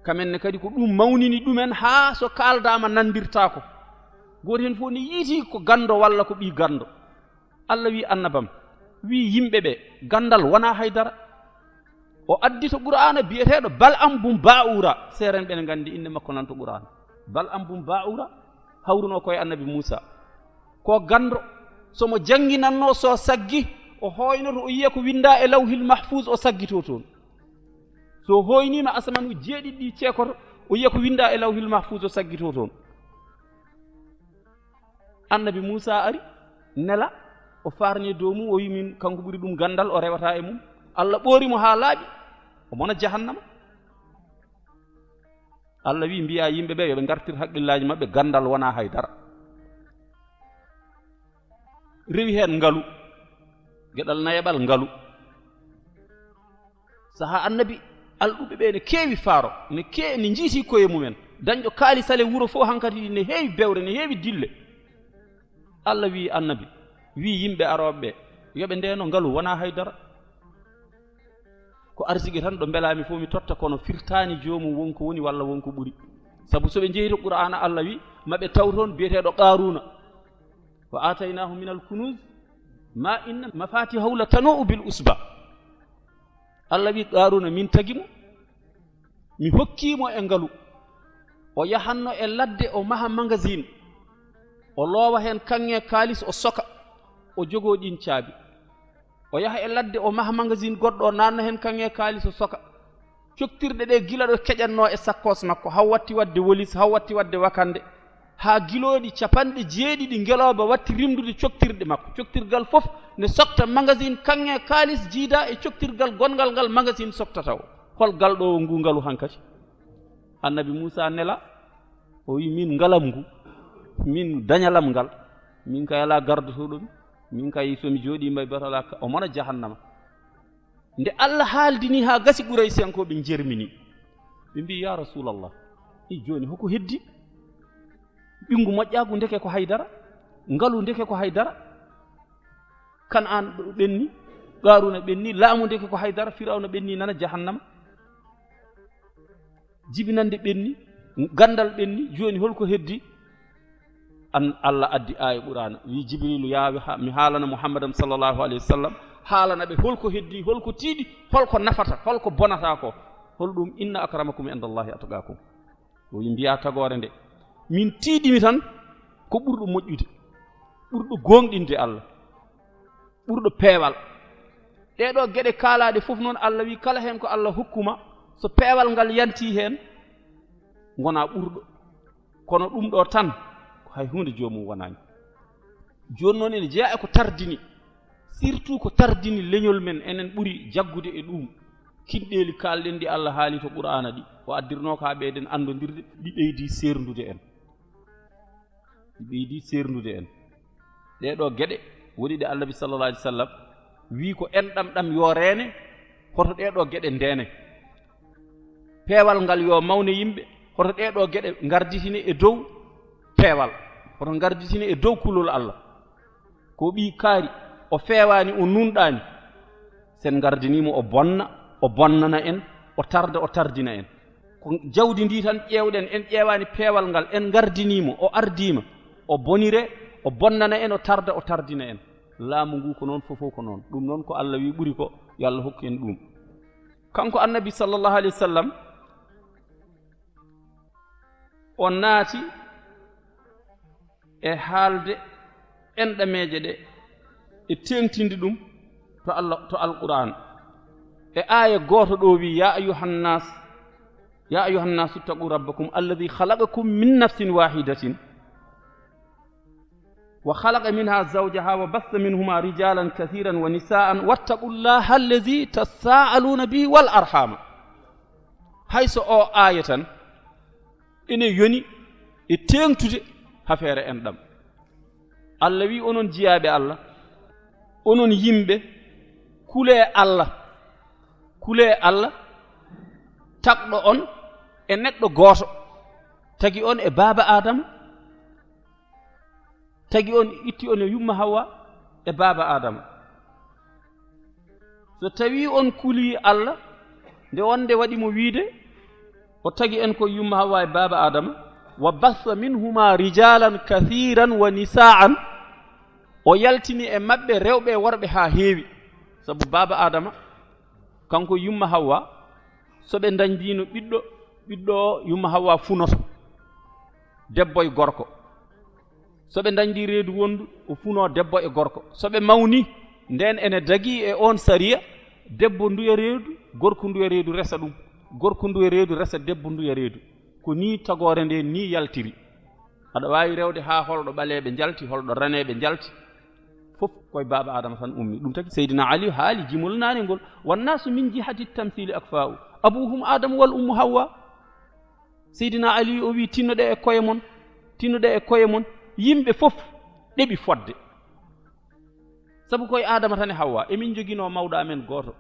kamenne kadi ko ɗum mawnini ɗumen haa so kaaldama nandirtako goto hen fof ne yiiti ko gando walla ko ɓi gando Allah wi annabam wi yimɓe ɓe gandal wona haydara o addi to qur'ana biyeteɗo bal am bum ba'ura seren ɓene gandi inde makko nan to qur'ana bal am bum ba'ura hawruno koye annabi Musa ko gando somo janginanno so saggi o hoynoto o yiya ko winda e lawhil mahfuz o saggito toon so hoynima asamanu jeeɗiɗi ɗi ceekoto o yiya ko winda e lawhil mahfuz o saggito toon annabi Musa ari nela o farni dow mum o wi min kanko ɓuri ɗum gandal o rewata e mum Allah ɓoorimo haa laaɓi o mona jahannama Allah wi mbiya yimɓe ɓe yoɓe gartir haqqillaji maɓɓe gandal wona haydara rewi heen ngalu geɗal nayeɓal ngalu saha annabi alɗuɓe ɓe ne keewi faaro ne jiiti koye mumen dañƴo kaalisale wuro fof hankadi ne heewi bewre ne heewi dille Allah wi annabi wi yimɓe aroɓe ɓe yoɓe ndeno ngalu wona haydara ko arsigi tan ɗo mbelami fof mi totta kono firtani joomum wonko woni walla wonko ɓuri sabu soɓe jeeyi to qur'ana Allah wi maɓe taw toon biyeteɗo qaruna wa ataynahu min alkunuz ma inna mafatihahu latanu bil usba Allah wi qaruna min tagimo mi hokkimo e ngalu o yahanno e ladde o maha magasin o loowa hen kanŋe kaalis o soka o jogoo ɗin caabi o yaha e ladde o maha magasin goɗɗo o nanna hen kanŋe kaalis o soka coktirɗe ɗe gila ɗo keƴatno e sakkos makko haw watti wadde wolis haw watti wadde wakande haa gilooɗi capanɗe jeeɗiɗi ngelooba watti rimdude coktirɗe makko coktirgal fof ne sokta magasin kanŋe kaalis jiida e coktirgal gongal ngal magasin soktata o hol galɗo ngu ngalu hankati annabi Musa nela o wi min ngalam ngu min dañalam ngal min kay ala gardotoɗomi min kay somi jooɗima e batala o mona jahannama nde Allah haaldini haa gasi Quraysiyankoɓe jermini ɓe mbi ya rasulallah i joni hoko heddi ɓingu moƴƴagu ndeke ko haydara ngalu ndeke ko haydara kan an ɓenni qaruna ɓenni laamu ndeke ko haydara firawna ɓenni nana jahannama jibinande ɓenni gandal ɓenni joni holko heddi an Allah addi aya qur'ana wi jibrilu yaawi mi haalana muhammadan sallallahu alayhi wa sallam haalana ɓe holko heddi holko tiiɗi holko nafata holko bonata ko holɗum inna akramakum indallahi atqakum o wi mbiya tagore nde min tiiɗimi tan ko ɓurɗo moƴƴude ɓurɗo gonɗinde Allah ɓurɗo peewal ɗeɗo geɗe kaalaɗe fof noon Allah wi kala hen ko Allah hokkuma so peewal ngal yanti hen gona ɓurɗo kono ɗum ɗo tan hay hunde joomum wonani joni noon ene jeeya e ko tardini surtout ko tardini leñol men enen ɓuri jaggude e ɗum kinɗeli kalɗen ɗi Allah haali to qur'ana ɗi o addirno ko ha ɓeyden andodirde ɗi ɓeydi serndude en ɗeɗo gueɗe woni ɗe Allah bi sallallahu alaihi wasallam wi ko enɗam ɗam yo reene hoto ɗeɗo gueɗe ndene peewal ngal yo mawne yimɓe hoto ɗeɗo gueɗe garditine e dow peewal hoto garditine e dow kulol Allah ko ɓi kaari o feewani o nunɗani sen gardinimo o bonnana en o tardina en ko jawdi ndi tan ƴewɗen en ƴewani peewal ngal en gardinimo o ardima o bonire o bonnana en o tardina en laamu ngu ko noon fofo ko noon ɗum noon ko Allah wi ɓuri ko yo Allah hokku en ɗum kanko annabi sallallahu alayhi wa sallam o naati e haalde enɗameje ɗe e tengtinde ɗum to Allah to alquran e aya goto ɗo wi ya ayuhannas ittaqu rabbakum alladhi khalaqakum min nafsin wahidatin wa khalaqa minha zawjaha wa bassa minhuma rijalan kathiran wa nisaan wattaqullaha alladhi tasaaluna bihi wal arhama hayso o aya tan ene yoni e tengtude hafeere enɗam Allah wi onon jiyaɓe Allah onon yimɓe kule Allah tagɗo on e neɗɗo gooto tagi on e baaba Adama tagi on itti on e yumma Hawa e baaba Adama so tawi on kuli Allah nde wonde waɗimo wiide o tagi en ko yumma Hawa e baba Adama wa bassa minhuma rijalan kathiran wa nisaan o yaltini e mabɓe rewɓe e worɓe ha heewi sabu baba Adama kanko yumma Hawa so ɓe dañdino ɓiɗɗo o yumma Hawa funoto debbo e gorko so ɓe dañdi reedu wondu o funo debbo e gorko so ɓe mawni nden ene dagi e on sariya debbo nduya reedu gorko nduya reedu resa ɗum gorko nduya reedu resa debbo nduya reedu ko ni tagore nde ni yaltiri aɗa wawi rewde ha holɗo ɓaleɓe jalti holɗo raneɓe jalti fof koye baba Adama tan ummi ɗum tagi Seydina Ali haali jimol nane ngol wannasu min jihati tamthili akfa'u abuhum Adamu wal ummu Hawa Seydina Ali o wi tinnoɗe e koye mon yimɓe fof ɗeɓi fodde sabu koye Adama tan e Hawa emin jogino mawɗo amen goto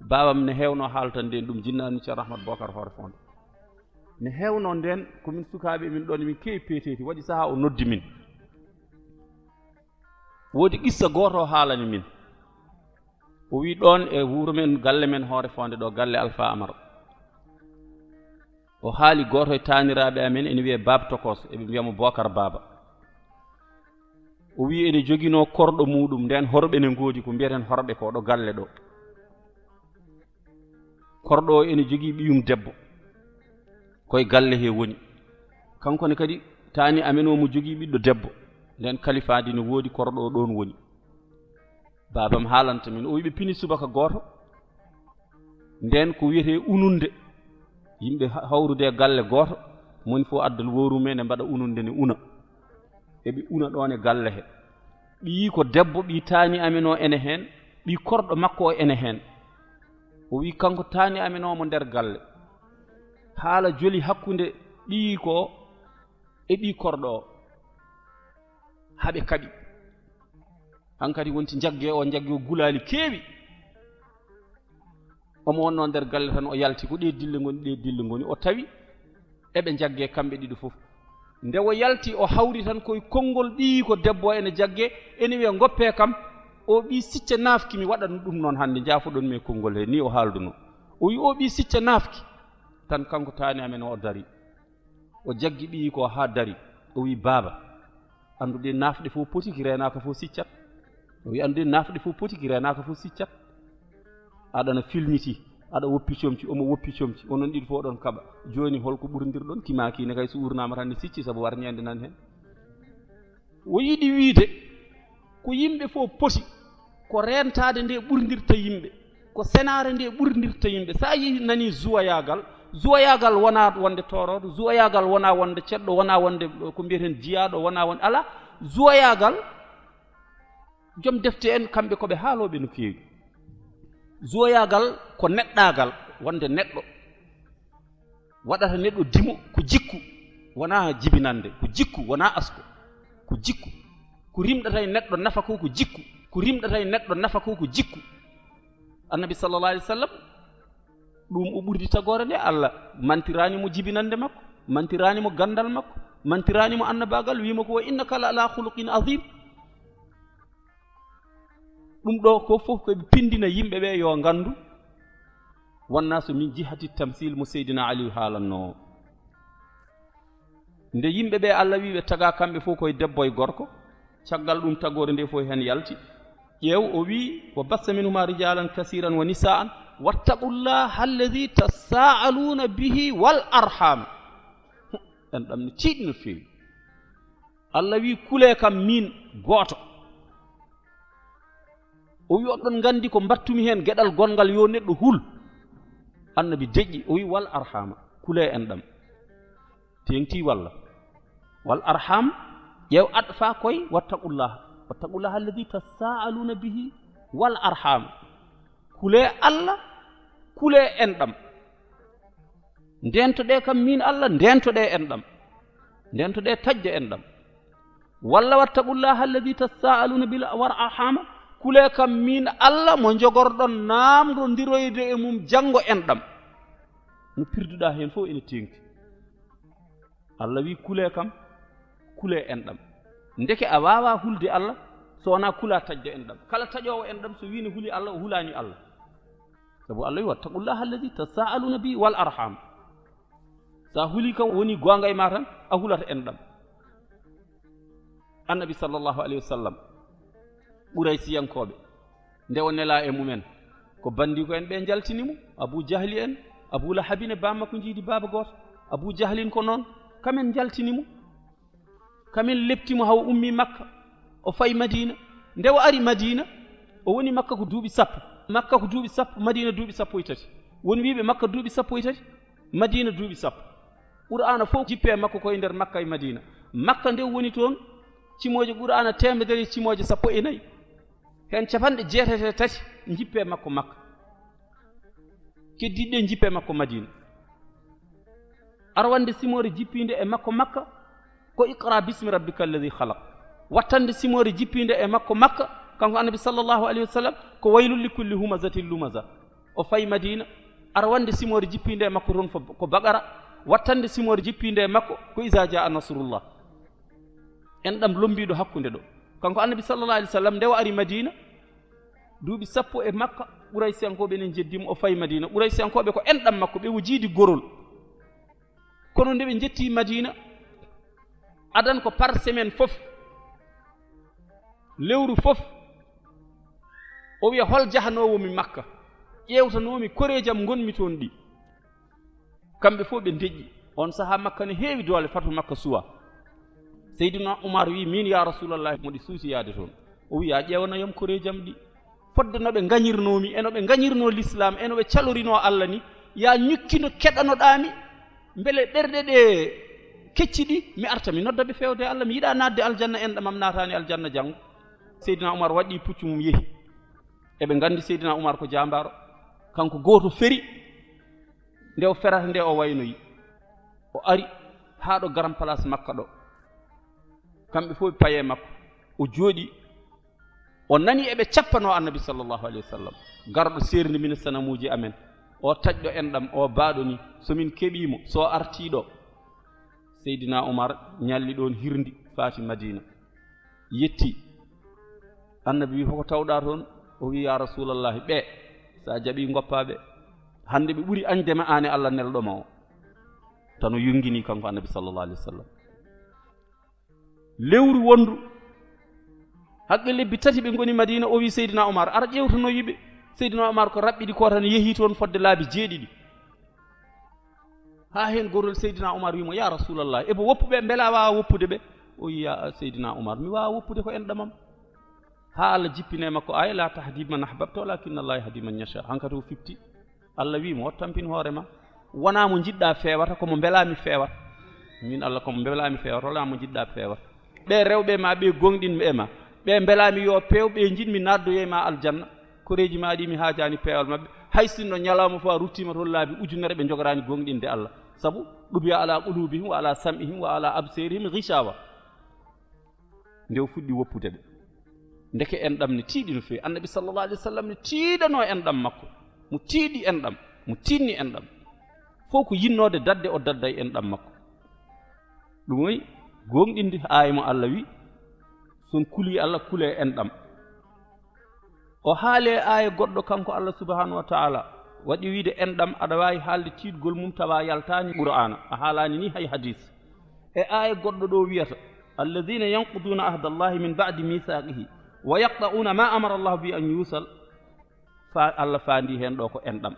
babam ne hewno haaltan nden ɗum jinnani Ceerno Ahmad Bocar hoore fonde ne hewno nden komin sukaɓe min ɗon min kewi peeteti waɗi saaha o noddi min woodi qissa goto o haalani min o wi ɗon e wuuro men galle men hoore fonde ɗo galle Alpha Amar o haali goto e taniraɓe amen ene wiye Baba Tokos eɓe mbiyamo Bocar Baba o wi ene jogino korɗo muɗum nden horɓe ne ngoodi ko mbiyeten horɓe ko ɗo galle ɗo korɗo o ene jogii ɓiyum debbo koye galle he woni kankone kadi tani amen o mo jogii ɓiɗɗo debbo nden kalifadi ne woodi korɗo o ɗon woni babam haalanta min o wi ɓe pini subaka goto nden ko wiyete ununde yimɓe hawrude e galle goto moni fof addal woru men e mbaɗa ununde ne una eɓe una ɗon e galle he ɓi ko debbo ɓi tani amen o ene hen ɓi korɗo makko o ene hen o wi kanko tani amen o mo nder galle haala joli hakkunde ɓi ko e ɓi korɗo o haɓe kaɓi hankadi wonti jagge o gulali keewi omo wonno nder galle tan o yalti ko ɗe dille ngoni o tawi eɓe jagge kamɓe ɗiɗo fof nde o yalti o hawri tan koye konngol ɓii ko debbo ene jagge ene wiya goppe kam o ɓi sicca naafki mi waɗat ɗum noon hannde jaafoɗon me konngol he ni o haalduno o wi o ɓi sicca naafki tan kanko taani amen o dari o jaggi ɓii ko haa dari o wi baaba anndude naafɗe fof poti ki reenaaka fof siccat o wi anndude naafɗe fof poti ki reenaaka fof siccat aɗana filniti aɗa woppi comci omo woppi comci onon ɗiɗi fof ɗon kaɓa jooni holko ɓurdirɗon kimakine kay so urnama tan ne sicci sabu warñede nan hen o yiɗi wiide ko yimɓe fof poti ko rentade nde ɓurdirta yimɓe ko senare nde ɓurdirta yimɓe sa yi nani zuwayagal wona wonde toroɗo zuwayagal wona wonde ceɗɗo wona wonde ko mbiyeten jiyaɗo wona wonde ala zuwayagal joom defte en kamɓe koɓe haaloɓe no keewi zuwayagal ko neɗɗagal wonde neɗɗo waɗata neɗɗo dimo ko jikku wona jibinande ko jikku wona asko ko jikku ko rimɗata e neɗɗo nafa ko ko jikku ko rimɗata e neɗɗo nafa ko ko jikku annabi sallallahu alaihi wasallam ɗum o ɓurdi tagore nde Allah mantiranimo jibinande makko mantiranimo gandal makko mantiranimo annabagal wima ko wa innaka la ala khuluqin azim ɗum ɗo ko fof koɓe pindina yimɓe ɓe yo gandu wonna so min jihati tamsil mo seydina aliou haalanno nde yimɓe ɓe Allah wi ɓe taga kamɓe fof koye debbo e gorko caggal ɗum tagore nde fof hen yalti ƴeew o wi wa bassa minhuma rijalan kasiran wa nisaan wattaqullaha alladi tasaaluna bihi wal arham en ɗam no ciiɗi no feewi Allah wi kule kam min gooto o wi oɗon gandi ko mbattumi hen gueɗal gongal yo neɗɗo hul annabi deƴƴi o wi wal arhama kule en ɗam tengti walla wal arham ƴeew adfa koye wattaqullaha alladi tasaaluna bihi wal arham kule Allah kule en ɗam ndentoɗe kam min Allah ndentoɗe en ɗam ndentoɗe tajja en ɗam walla wattaqullaha alladi tasaaluna bil war arhama kule kam min Allah mo jogorɗon namdodiroyde e mum janngo en ɗam no pirduɗa hen fof ene tengti Allah wi kule kam kule en ɗam ndeke a wawa hulde Allah so wona kula tajja en ɗam kala taƴowo en ɗam so wini huli Allah o hulani Allah sabu Allah wi wattaqullaha alladi tasaaluna bi wal arham sa huli kam woni gonga e ma tan a hulata enɗam annabi sallallahu alayhi wa sallam ɓuray siyankoɓe nde o nela e mumen ko bandi ko en ɓe jaltinimo abou jahli en abou lahabine bamma ko jiidi baba goto abou jahlin ko noon kamen jaltinimo kamen leptimo haw ummi makka o fayi madina nde o ari madina o woni makka ko duuɓi sappo makka ko duuɓi sappo madina duuɓi sappo e tati woni wiɓe makka duuɓi sappo e tati madina duuɓi sappo qur'ana fof jippe makko koye nder makka e madina makka nde woni toon cimoje qur'ana temedere cimoje sappo e nayyi hen capanɗe jeetati e tati jippe makko makka keddiɗɗe jippe makko madina arwande simore jippinde e makko makka ko iqra bismi rabbika alladi halaq wattande simore jippinde e makko makka kanko annabi sallllahu alayhi wa sallam ko waylul li kulli humazatin lumaza o fayi madina arwande simore jippinde e makko toon ko bagara wattande simore jippinde e makko ko isa jaa nasrullah en ɗam lombiɗo hakkude ɗo kanko annabi sallallah alih w sallam nde o ari madina duuɓi sappo e makka ɓuray siyankoɓe enen jeddimo o fayi madina ɓuray siyankoɓe ko enɗam makko ɓe o jiidi gorol kono nde ɓe jetti madina adan ko par semaine fof lewru fof o wiya hol jahanowomi makka ƴewtanomi koreejam gonmi toon ɗi kamɓe fof ɓe deƴƴi on sahaa makka ne heewi doole fatu makka suwa seydina oumar wi min ya rasulallah moɗi suusi yaade toon o wi a ƴeewanayam koreejam ɗi fodde no ɓe gañirnomi eno ɓe gañirno l'islam eno ɓe calorino allah ni ya ñukkino keɗanoɗami beele ɗerɗe ɗe kecci ɗi mi arta mi nodda ɓe fewde allah mi yiɗa nadde aljanna en ɗamam natani aljanna janngo seydina oumar waɗi puccu mum yeehi eɓe gandi seydina oumar ko jambaro kanko goto feri nde o ferata nde o waynoyi o ari haa ɗo garan place makka ɗo kamɓe fof ɓe paye makko o jooɗi o nani eɓe cappano annabi sallllahu alayhi wa sallam garɗo serndi min sanamuji amen o taƴɗo enɗam o baaɗo ni somin keɓimo so artiɗo seydina oumar ñalli ɗon hirndi faati madina yetti annabi wi hoko tawɗa toon o wi ya rasulallahi ɓe sa jaɓi goppaɓe hande ɓe ɓuri añdema ane allah nelɗoma o tan o yongini kanko annabi sallallah alih wa sallam lewru wondu haqqe lebbi tati ɓe goni madina o wi seydina oumar ara ƴewtano yiɓe seydina oumar ko raɓɓiɗi ko tan yeehi toon fodde laabi jeeɗiɗi ha hen gorol seydina oumar wimo ya rasulallah ebo woppuɓe beela wawa woppude ɓe o wi ya seydina oumar mi wawa woppude ko enɗamam ha allah jippine makko aya la tahdi man ahbabta walakinna allah yahdi man yasha hankati o fifti allah wimo o tampin hoorema wona mo jiɗɗa fewata komo beelami fewata min allah komo beelami fewata wala mo jiɗɗa fewata ɓe rewɓe ma ɓe gonɗinɓe e ma ɓe beelami yo peew ɓe jiɗmi naddoye ma aljanna koreji ma ɗi mi haajani peewal mabɓe hay sinno ñalawma fo a ruttima toon laabi ujunere ɓe jogorani gonɗinde allah sabu ɗubiya ala qulubihim wa ala sam'ihim wa ala absarihim ghichawa nde o fuɗɗi woppude ɓe ndeke enɗam ne tiiɗi no fewi annabi sallallah alih wa sallam ne tiiɗano enɗam makko mo tiiɗi enɗam mo tinni enɗam fof ko yinnode dadde o dadda e enɗam makko ɗum wayi gonɗinde aaya mo allah wi son kuli allah kule enɗam o haale aaya goɗɗo kanko allah subhanahu wa taala waɗi wiide enɗam aɗa wawi haalde tiiɗgol mum tawa yaltani qur'ana a haalani ni hay hadis e aaya goɗɗo ɗo wiyata alladina yanquduna ahda allahi min ba'di mithaqihi wa yaqta'una ma amara allahu bi an yusal fa allah faandi hen ɗo ko enɗam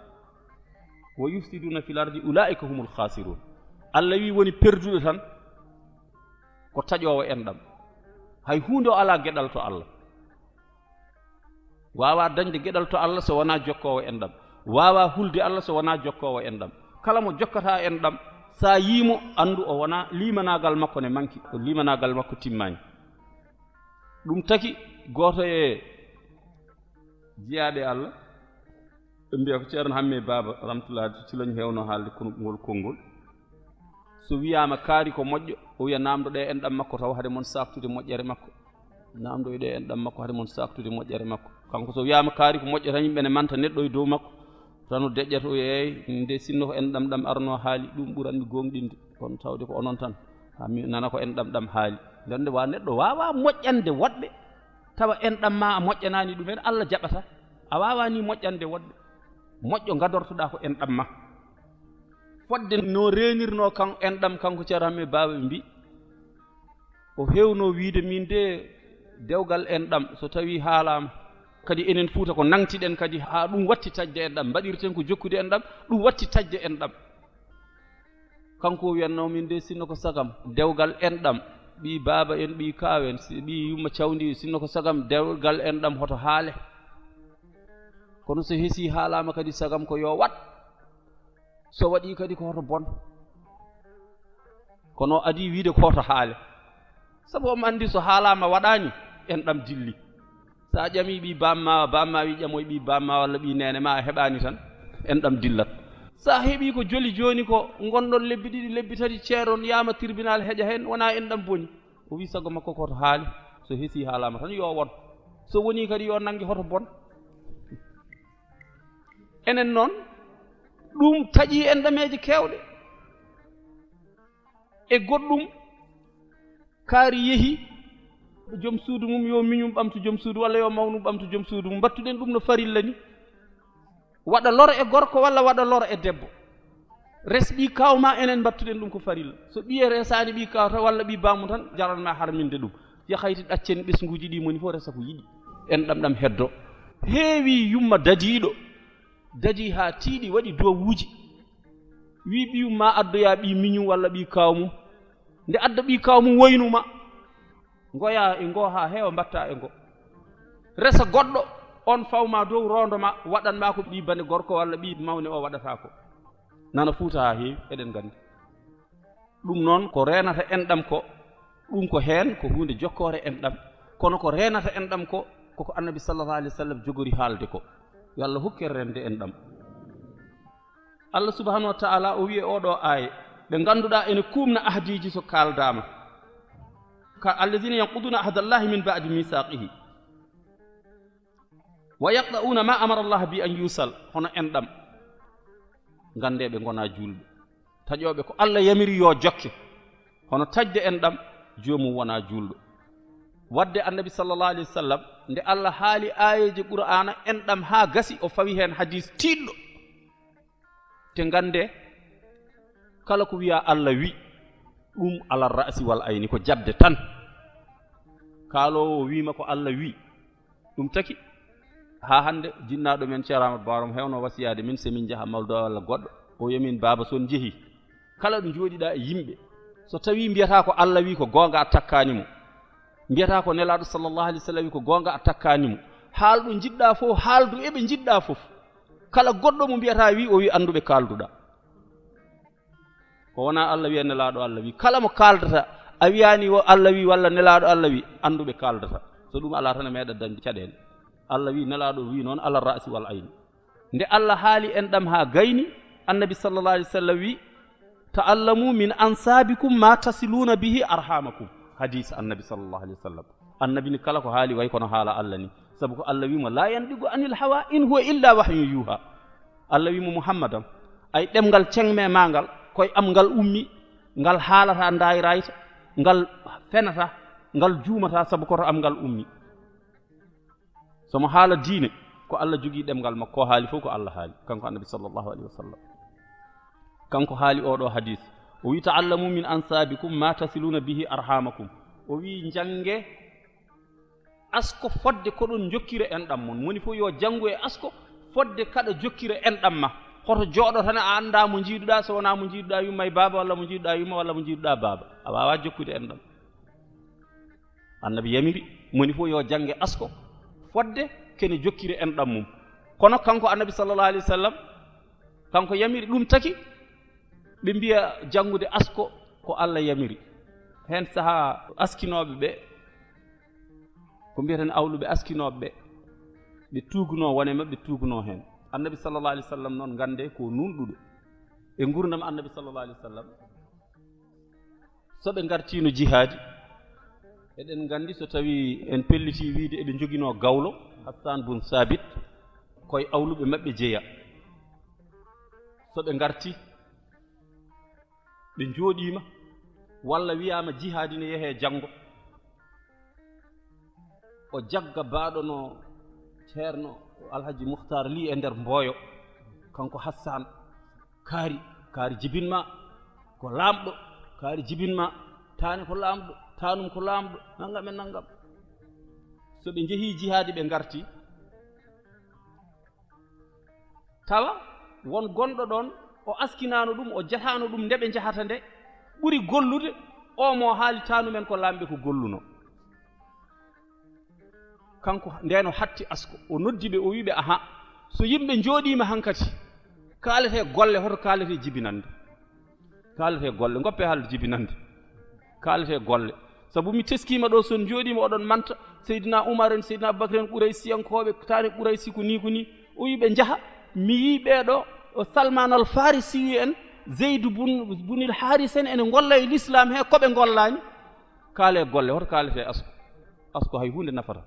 wa yufsiduna fil ardi ulaika humul khasirun allah wi woni perduɗo tan ko taƴowo enɗam hay hunde o ala geɗal to allah wawa dañde geɗal to allah so wona jokkowo enɗam wawa hulde allah so wona jokkowo enɗam kala mo jokkata enɗam sa yimo andu o wona limanagal makko ne manki o limanagal makko timmani ɗum taki goto e jiyaɗe allah ɓe mbiya ko ceerno hamme baba ramtulaade silañ hewno haalde kono ngol konngol so wiyama kaari ko moƴƴo o wiya namdoɗe enɗam makko taw hade mon saktude moƴƴere makko namdoyɗe enɗam makko hade mon saktude moƴƴere makko kanko so wiyama kaari ko moƴƴo tan yimɓe ne manta neɗɗo e dow makko tan o deƴƴata o yeey nde sinno ko enɗam ɗam arno haali ɗum ɓuranmi gonɗinde kono tawde ko onon tan mi nana ko enɗam ɗam haali nden nde wa neɗɗo wawa moƴƴande woɗɓe tawa enɗam ma a moƴƴanani ɗumen allah jaɓata a wawani moƴƴande woɗɓe moƴƴo gadortoɗa ko enɗam ma fodde no renirno kan enɗam kanko ceeramme baba mbi o hewno wiide min de dewgal enɗam so tawi haalama kadi enen Fuuta ko nangtiɗen kadi ha ɗum watti tajde enɗam mbaɗirten ko jokkude enɗam ɗum watti tajde enɗam kanko wiyanno min de sinno ko sagam dewgal enɗam ɓi baba en ɓi kaawen ɓi yumma cawndi sinno ko sagam dewgal enɗam hoto haale kono so heesi haalama kadi sagam ko yo wat so waɗi kadi ko hoto bon kono adi wiide ko hoto haale sabu omo andi so haalama waɗani enɗam dilli sa ƴami ɓi bamma wi ƴamoy ɓi bamma walla ɓi nene ma a heɓani tan enɗam dillat sa heeɓi ko joli joni ko gonɗon lebbi ɗiɗi lebbi tati ceeron yama tribunal heƴa hen wona enɗam boni o wi sago makko koto haali so heesi haalama tan yo won so woni kadi yo nangue hoto bon enen noon ɗum taƴi enɗameje kewɗe e goɗɗum kaari yeehi joom suudu mum yo miñum ɓamtu joom suudu walla yo mawnum ɓamtu joom suudu mum mbattuɗen ɗum no farilla ni waɗa loro e gorko walla waɗa loro e debbo res ɓi kawma enen mbattuɗen ɗum ko farilla so ɓiye resani ɓi kawta walla ɓi bammu tan jaranma harminde ɗum yahayti ɗaccen ɓesguji ɗi moni fof resa ko yiɗi en ɗam heddo heewi yumma dadi ha tiiɗi waɗi dowuji wi ɓiyum ma addoya ɓi miñum walla ɓi kawmum nde adda ɓi kawmum woynuma ngoya e ngo ha heewa mbatta e ngo resa goɗɗo on fawma dow rondoma waɗanma ko ɓi bane gorko walla ɓi mawne o waɗata ko nana Fuuta ha heewi eɗen gandi ɗum noon ko renata enɗam ko ɗum ko heen ko hunde jokkore enɗam kono ko renata enɗam ko koko annabi sallallahu alaihi wasallam jogori haalde ko yo Allah hokker rende enɗam Allah subhanahu wa ta'ala o wiye oɗo aaye ɓe ganduɗa ene kumna ahdiji so kaldama ka alladhina yanquduna ahdallahi min ba'di misaqihi wa yaqda'una ma amara Allah bi an yusal hono enɗam gandeɓe gona julɓe taƴoɓe ko Allah yamiri yo jokke hono tajde enɗam jomum wona julɗo wadde annabi sallallahu alaihi wasallam nde Allah haali ayeji qur'ana enɗam ha gasi o fawi hen hadis tiɗɗo te gande kala ko wiya Allah wi ɗum ala ra'si wal ayni ko jabde tan kaalowo wima ko Allah wi ɗum taki ha hande jinnaɗo men Ceerno Amadou Barom hewno wasiyade min semin jaha mawdo walla goɗɗo o yamin baba son jeehi kala ɗo jooɗiɗa e yimɓe so tawi mbiyata ko Allah wi ko gonga a takkanimo mbiyata ko nelaɗo sallallahu alaihi wasallam wi ko gonga a takkanimo haalɗo jiɗɗa fof haaldu eɓe jiɗɗa fof kala goɗɗo mo mbiyata wi o wi anduɓe kalduɗa ko wona Allah wi e nelaɗo Allah wi kala mo kaldata a wiyani o Allah wi walla nelaɗo Allah wi anduɓe kaldata so ɗum ala tan meeɗa dañde caɗele Allah wi nelaɗo wi noon ala ra'si wal ayni nde Allah haali enɗam ha gayni annabi sallallahu alaihi wasallam wi ta'allamu min ansabikum ma tasiluna bihi arhamakum hadis annabi sallallahu alaihi wasallam annabi ni kala ko haali way kono haala Allah ni sabu ko Allah wi mo la yandigu anil hawa in huwa illa wahyun yuha Allah wi mo muhammadam ay ɗemgal cengme mangal koy am ngal ummi ngal haalata ndayrayta ngal fenata ngal juumata sabu koto am ngal ummi somo haala diine ko Allah jogii ɗemgal makko ko haali fof ko Allah haali kanko annabi sallallahu alaihi wasallam kanko haali oɗo hadis o wi ta'allamu min ansabikum ma tasiluna bihi arhamakum o wi jange asko fodde ko ɗon jokkire enɗam mon moni fof yo jangu e asko fodde kada jokkire enɗam ma hoto jooɗo tan a anda mo jiiduɗa so wona mo jiiduɗa yumma e baba walla mo jiiduɗa yumma walla mo jiiduɗa baba a wawa jokkude enɗam annabi yamiri moni fof yo jange asko fodde kene jokkire enɗam mum kono kanko annabi sallallahu alaihi wasallam kanko yamiri ɗum taki ɓe mbiya jangude asko ko Allah yamiri hen saha askinoɓe ɓe ko mbiyeten awluɓe askinoɓe ɓe ɓe tuguno wone mabɓe tuguno hen annabi sallallahu alaihi wasallam noon gande ko nunɗuɗo e gurdam annabi sallallahu alaihi wasallam so ɓe gartino jihadi eɗen gandi so tawi en pelliti wiide eɗen jogino gawlo Hassan bun Sabit koye awluɓe mabɓe jeeya so ɓe garti ɓe jooɗima walla wiyama jihadi ne yeehe janggo o jagga baaɗono Thierno alhaji Mukhtar li e nder Mboyo kanko Hassan kaari kaari jibinma ko laamɗo kaari jibinma taane ko laamɗo taanum ko laamɗo nangam e nangam so ɓe njehii jihaadi ɓe ngarti tawa won gonɗo ɗon o askinaano ɗum o jataano ɗum nde ɓe njahata nde ɓuri gollude o mo haali taanumen ko laamɓe ko golluno kanko ndeno hatti asko o noddi ɓe o wiɓe aha so yimɓe njooɗiima hankati kaaletee golle hoto kaaletee jibinande kaaletee golle ngoppe haalde jibinande kaaletee golle sabu mi teskiima ɗo son njooɗiima oɗon manta seydina oumar en seydina aboubacry en ɓuray siyankooɓe taani ɓuray si ko nii o wi ɓe njaha mi yii ɓeeɗo o salman al farisi en zeydou bunil haris en ene ngolla e l'islam he ko ɓe ngollaani kaalee golle hoto kaaletee asko hay huunde nafata